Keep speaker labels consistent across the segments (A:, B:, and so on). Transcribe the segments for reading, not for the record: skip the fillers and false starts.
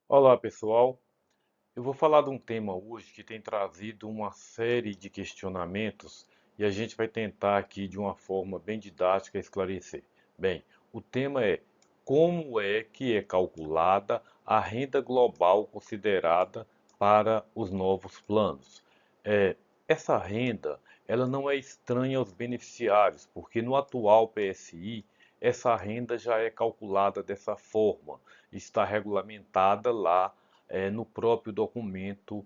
A: Olá, pessoal. Eu vou falar de um tema hoje que tem trazido uma série de questionamentos e a gente vai tentar aqui de uma forma bem didática esclarecer. Bem, o tema é como é que é calculada a renda global considerada para os novos planos. É, essa renda, ela não é estranha aos beneficiários, porque no atual PSI essa renda já é calculada dessa forma, está regulamentada lá no próprio documento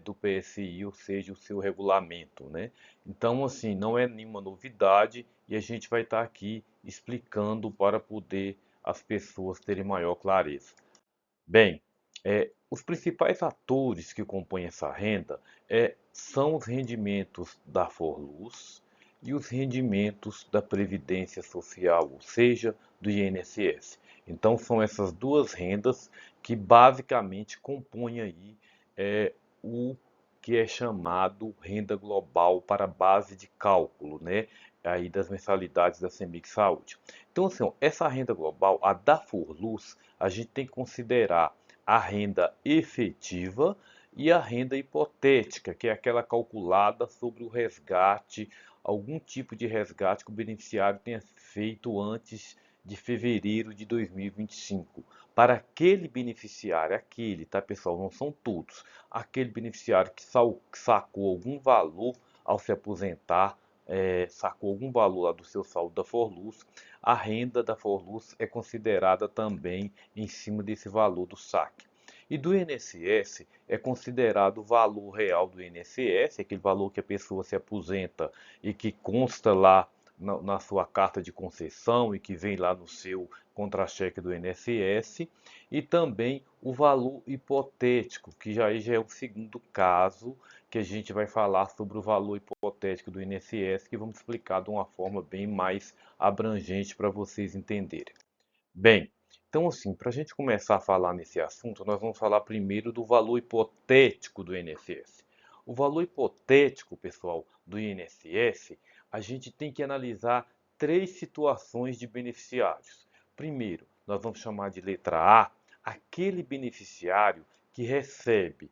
A: do PSI, ou seja, o seu regulamento, né? Então, assim, não é nenhuma novidade e a gente vai estar aqui explicando para poder as pessoas terem maior clareza. Bem, os principais atores que compõem essa renda são os rendimentos da Forluz e os rendimentos da Previdência Social, ou seja, do INSS. Então, são essas duas rendas que basicamente compõem aí o que é chamado renda global para base de cálculo, né? Aí das mensalidades da Semig Saúde. Então, assim, ó, essa renda global, a da Forluz, a gente tem que considerar a renda efetiva e a renda hipotética, que é aquela calculada sobre o resgate, algum tipo de resgate que o beneficiário tenha feito antes de fevereiro de 2025. Para aquele beneficiário, aquele, tá pessoal, não são todos, aquele beneficiário que sacou algum valor ao se aposentar, sacou algum valor lá do seu saldo da Forluz, a renda da Forluz é considerada também em cima desse valor do saque. E do INSS é considerado o valor real do INSS, aquele valor que a pessoa se aposenta e que consta lá na sua carta de concessão e que vem lá no seu contra-cheque do INSS, e também o valor hipotético, que já é o segundo caso que a gente vai falar sobre o valor hipotético do INSS, que vamos explicar de uma forma bem mais abrangente para vocês entenderem. Bem, então assim, para a gente começar a falar nesse assunto, nós vamos falar primeiro do valor hipotético do INSS. O valor hipotético, pessoal, do INSS, a gente tem que analisar três situações de beneficiários. Primeiro, nós vamos chamar de letra A, aquele beneficiário que recebe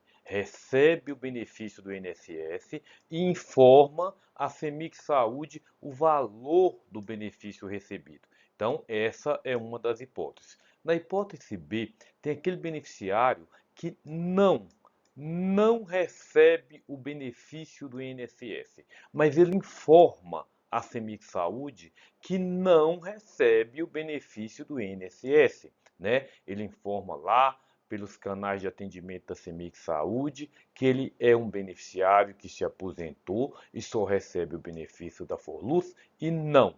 A: o benefício do INSS e informa a CEMIG Saúde o valor do benefício recebido. Então, essa é uma das hipóteses. Na hipótese B, tem aquele beneficiário que não recebe o benefício do INSS, mas ele informa a CEMIG Saúde que não recebe o benefício do INSS, né? Ele informa lá pelos canais de atendimento da CEMIG Saúde que ele é um beneficiário que se aposentou e só recebe o benefício da Forluz e não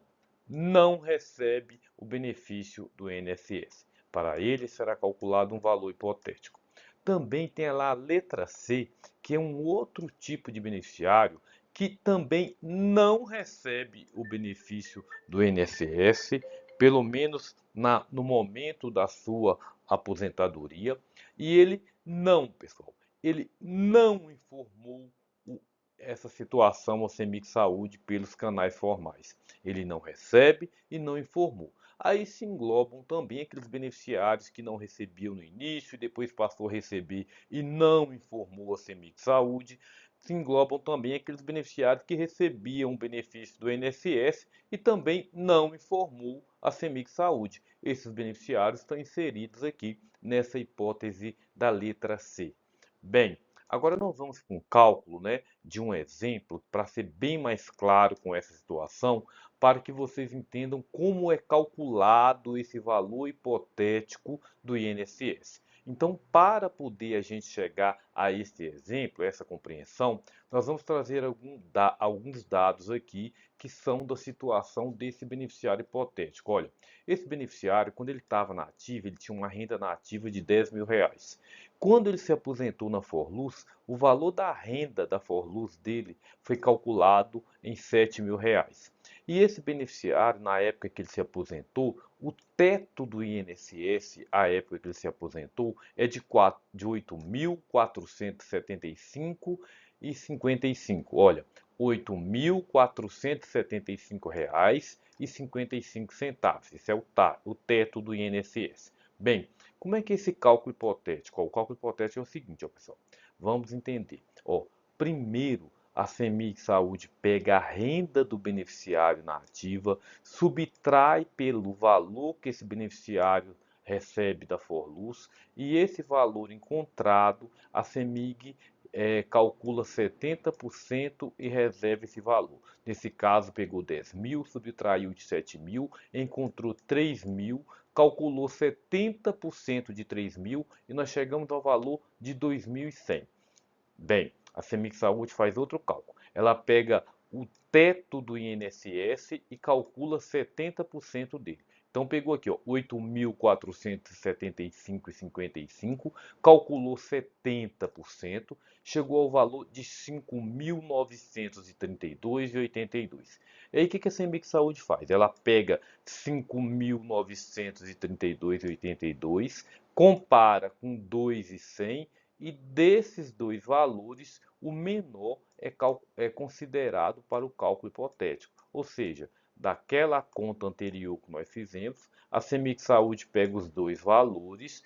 A: recebe o benefício do INSS. Para ele será calculado um valor hipotético. Também tem lá a letra C, que é um outro tipo de beneficiário que também não recebe o benefício do INSS, pelo menos no momento da sua aposentadoria, e pessoal, ele não informou essa situação ao CEMIG Saúde pelos canais formais. Ele não recebe e não informou. Aí se englobam também aqueles beneficiários que não recebiam no início e depois passou a receber e não informou a CEMIG Saúde. Se englobam também aqueles beneficiários que recebiam o benefício do INSS e também não informou a CEMIG Saúde. Esses beneficiários estão inseridos aqui nessa hipótese da letra C. Bem, agora nós vamos com um cálculo, né, de um exemplo para ser bem mais claro com essa situação, para que vocês entendam como é calculado esse valor hipotético do INSS. Então, para poder a gente chegar a esse exemplo, essa compreensão, nós vamos trazer alguns dados aqui que são da situação desse beneficiário hipotético. Olha, esse beneficiário, quando ele estava na ativa, ele tinha uma renda na ativa de R$ 10.000. Quando ele se aposentou na Forluz, o valor da renda da Forluz dele foi calculado em R$ 7.000. E esse beneficiário, na época que ele se aposentou, o teto do INSS, à época que ele se aposentou, é de R$ 8.475,55. Olha, R$ 8.475,55. Esse é o teto do INSS. Bem, Como é que é esse cálculo hipotético? Ó, o cálculo hipotético é o seguinte, ó, pessoal. Vamos entender. Ó, primeiro, a CEMIG Saúde pega a renda do beneficiário na ativa, subtrai pelo valor que esse beneficiário recebe da Forluz e esse valor encontrado, a CEMIG calcula 70% e reserva esse valor. Nesse caso, pegou 10 mil, subtraiu de 7 mil, encontrou 3 mil, calculou 70% de 3 mil e nós chegamos ao valor de 2.100. Bem, a CEMIG Saúde faz outro cálculo. Ela pega o teto do INSS e calcula 70% dele. Então pegou aqui, ó, 8.475,55, calculou 70%, chegou ao valor de 5.932,82. E aí o que a CEMIG Saúde faz? Ela pega 5.932,82, compara com 2.100 e desses dois valores, o menor é considerado para o cálculo hipotético. Ou seja, daquela conta anterior que nós fizemos, a CEMIG Saúde pega os dois valores,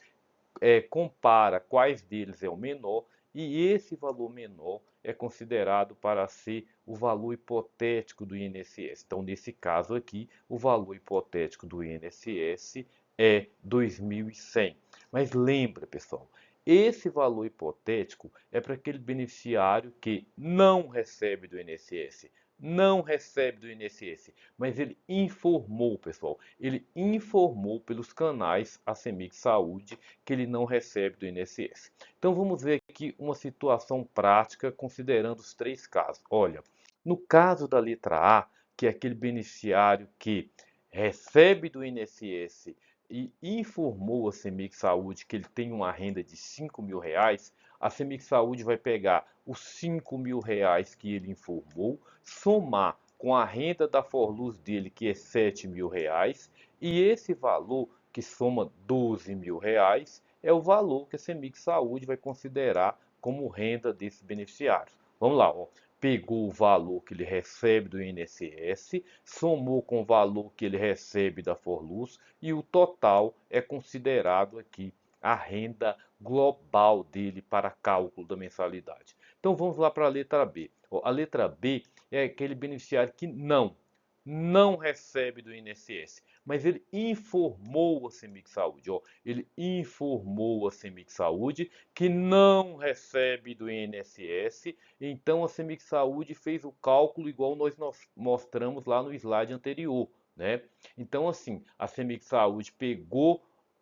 A: compara quais deles é o menor e esse valor menor é considerado para ser o valor hipotético do INSS. Então, nesse caso aqui, o valor hipotético do INSS é 2.100. Mas lembra, pessoal, esse valor hipotético é para aquele beneficiário que não recebe do INSS. Não recebe do INSS, mas ele informou, pessoal, ele informou pelos canais a CEMIG Saúde que ele não recebe do INSS. Então vamos ver aqui uma situação prática considerando os três casos. Olha, no caso da letra A, que é aquele beneficiário que recebe do INSS e informou a CEMIG Saúde que ele tem uma renda de 5 mil reais, a CEMIG Saúde vai pegar os 5 mil reais que ele informou, somar com a renda da Forluz dele, que é 7 mil reais, e esse valor, que soma 12 mil reais, é o valor que a CEMIG Saúde vai considerar como renda desse beneficiário. Vamos lá, ó. Pegou o valor que ele recebe do INSS, somou com o valor que ele recebe da Forluz e o total é considerado aqui a renda global dele para cálculo da mensalidade. Então vamos lá para a letra B. A letra B é aquele beneficiário que não recebe do INSS, mas ele informou a CEMIG Saúde, ele informou a CEMIG Saúde que não recebe do INSS, então a CEMIG Saúde fez o cálculo igual nós mostramos lá no slide anterior, né? Então assim, a CEMIG Saúde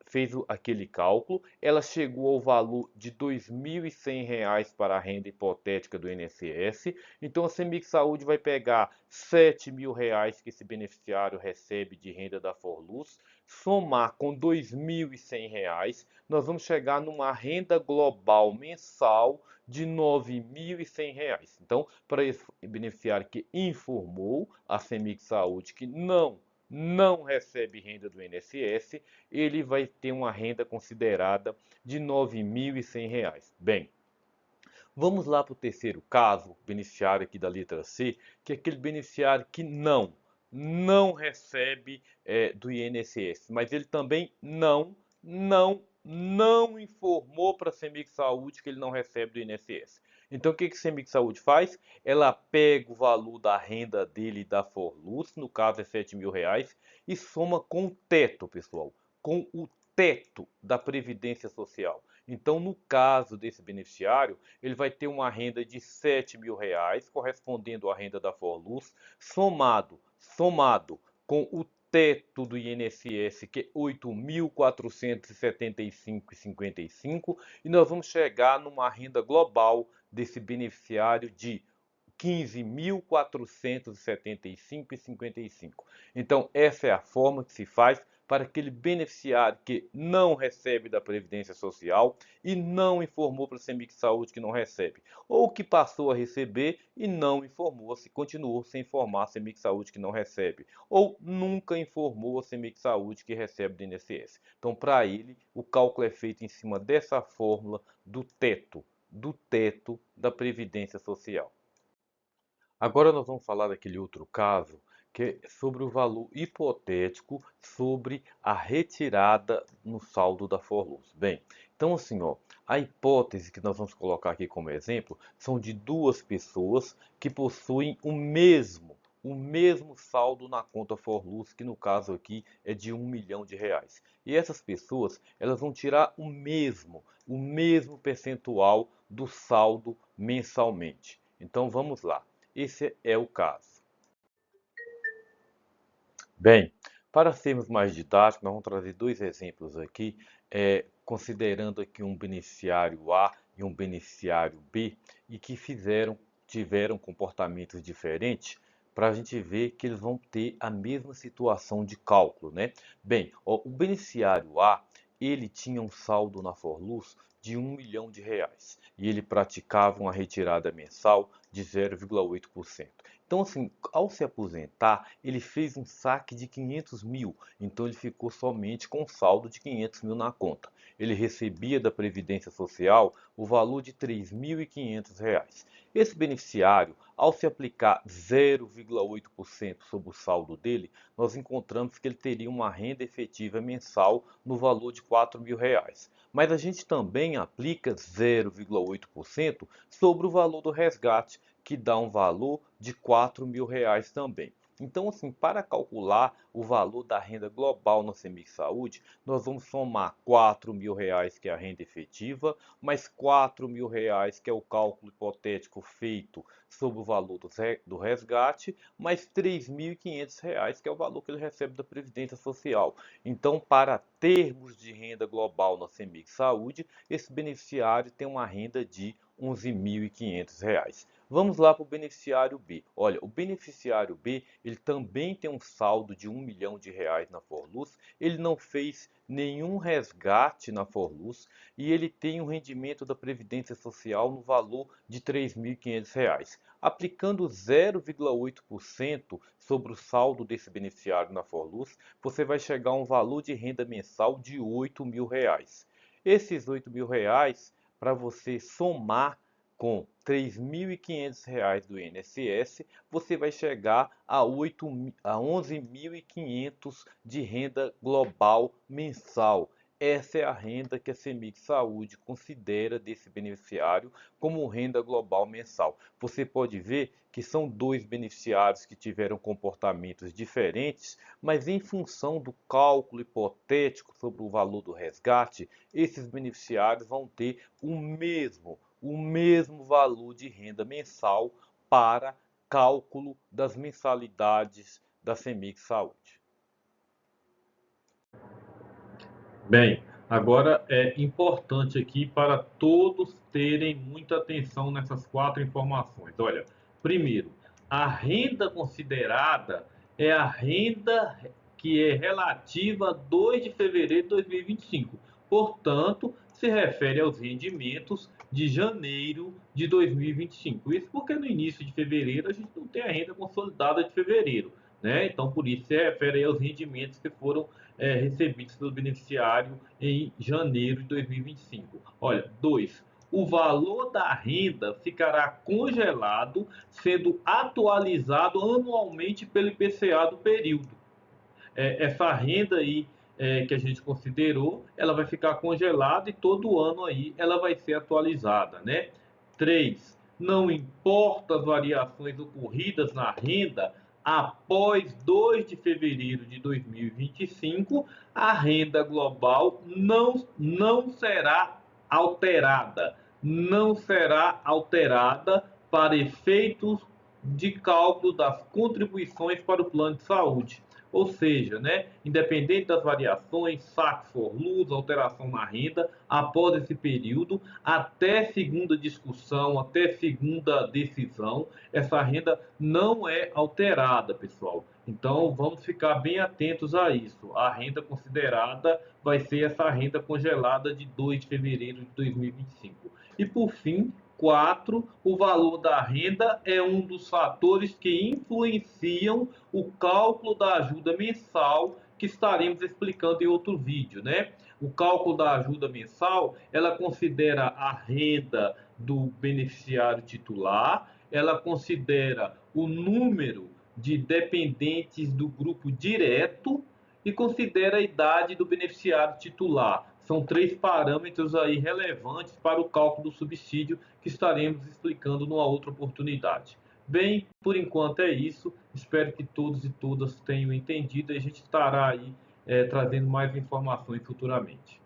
A: fez aquele cálculo, ela chegou ao valor de R$ 2.100 para a renda hipotética do INSS. Então a CEMIG Saúde vai pegar R$ 7 mil reais que esse beneficiário recebe de renda da Forluz, somar com R$ 2.100, nós vamos chegar numa renda global mensal de R$ 9.100. Então, para esse beneficiário que informou a CEMIG Saúde que não recebe renda do INSS, ele vai ter uma renda considerada de R$ 9.100. Bem, vamos lá para o terceiro caso, beneficiário aqui da letra C, que é aquele beneficiário que não recebe do INSS, mas ele também não informou para a CEMIG Saúde que ele não recebe do INSS. Então, o que a CEMIG Saúde faz? Ela pega o valor da renda dele da Forluz, no caso é 7 mil reais, e soma com o teto, pessoal, com o teto da Previdência Social. Então, no caso desse beneficiário, ele vai ter uma renda de 7 mil reais, correspondendo à renda da Forluz, somado com o teto do INSS, que é 8.475,55, e nós vamos chegar numa renda global desse beneficiário de 15.475,55. Então, essa é a forma que se faz para aquele beneficiário que não recebe da Previdência Social e não informou para a CEMIG Saúde que não recebe, ou que passou a receber e não informou, se continuou sem informar a CEMIG Saúde que não recebe, ou nunca informou a CEMIG Saúde que recebe do INSS. Então, para ele, o cálculo é feito em cima dessa fórmula do teto da Previdência Social. Agora nós vamos falar daquele outro caso, que é sobre o valor hipotético sobre a retirada no saldo da Forluz. Bem, então assim, ó, a hipótese que nós vamos colocar aqui como exemplo são de duas pessoas que possuem o mesmo saldo na conta Forluz, que no caso aqui é de R$ 1 milhão. E essas pessoas, elas vão tirar o mesmo percentual do saldo mensalmente. Então vamos lá. Esse é o caso. Bem, para sermos mais didáticos, nós vamos trazer dois exemplos aqui, considerando aqui um beneficiário A e um beneficiário B, e que tiveram comportamentos diferentes, para a gente ver que eles vão ter a mesma situação de cálculo, né? Bem, ó, o beneficiário A, ele tinha um saldo na Forluz de R$ 1 milhão e ele praticava uma retirada mensal de 0,8%. Então, assim, ao se aposentar, ele fez um saque de 500 mil, então ele ficou somente com um saldo de 500 mil na conta. Ele recebia da Previdência Social o valor de R$ 3.500. Esse beneficiário, ao se aplicar 0,8% sobre o saldo dele, nós encontramos que ele teria uma renda efetiva mensal no valor de R$ 4.000. Mas a gente também aplica 0,8% sobre o valor do resgate, que dá um valor de R$ 4.000 também. Então, assim, para calcular o valor da renda global na Semig Saúde, nós vamos somar R$ 4.000, que é a renda efetiva, mais R$ 4.000, que é o cálculo hipotético feito sobre o valor do resgate, mais R$ 3.500, que é o valor que ele recebe da Previdência Social. Então, para termos de renda global na Semig Saúde, esse beneficiário tem uma renda de R$ 11.500. Vamos lá para o beneficiário B. Olha, o beneficiário B, ele também tem um saldo de R$ 1 milhão na Forluz, ele não fez nenhum resgate na Forluz e ele tem um rendimento da Previdência Social no valor de R$ 3.500. Aplicando 0,8% sobre o saldo desse beneficiário na Forluz, você vai chegar a um valor de renda mensal de R$ 8.000. Esses R$ 8.000, para você somar com R$ 3.500 do INSS, você vai chegar a 11.500 de renda global mensal. Essa é a renda que a Semig Saúde considera desse beneficiário como renda global mensal. Você pode ver que são dois beneficiários que tiveram comportamentos diferentes, mas em função do cálculo hipotético sobre o valor do resgate, esses beneficiários vão ter o mesmo valor de renda mensal para cálculo das mensalidades da Semig Saúde. Bem, agora é importante aqui para todos terem muita atenção nessas quatro informações. Olha, primeiro, a renda considerada é a renda que é relativa a 2 de fevereiro de 2025. Portanto, se refere aos rendimentos de janeiro de 2025. Isso porque no início de fevereiro a gente não tem a renda consolidada de fevereiro, né? Então, por isso se refere aos rendimentos que foram recebidos pelo beneficiário em janeiro de 2025. Olha, 2. O valor da renda ficará congelado, sendo atualizado anualmente pelo IPCA do período. Essa renda aí que a gente considerou, ela vai ficar congelada e todo ano aí ela vai ser atualizada, né? 3. Não importa as variações ocorridas na renda após 2 de fevereiro de 2025, a renda global não será alterada. Não será alterada para efeitos de cálculo das contribuições para o plano de saúde. Ou seja, né, independente das variações, saque for luz, alteração na renda, após esse período, até segunda discussão, até segunda decisão, essa renda não é alterada, pessoal. Então, vamos ficar bem atentos a isso. A renda considerada vai ser essa renda congelada de 2 de fevereiro de 2025. E, por fim, 4. O valor da renda é um dos fatores que influenciam o cálculo da ajuda mensal que estaremos explicando em outro vídeo, né? O cálculo da ajuda mensal, ela considera a renda do beneficiário titular, ela considera o número
B: de dependentes do grupo direto e considera a idade do beneficiário titular. São três parâmetros aí relevantes para o cálculo do subsídio que estaremos explicando numa outra oportunidade. Bem, por enquanto é isso. Espero que todos e todas tenham entendido e a gente estará aí trazendo mais informações futuramente.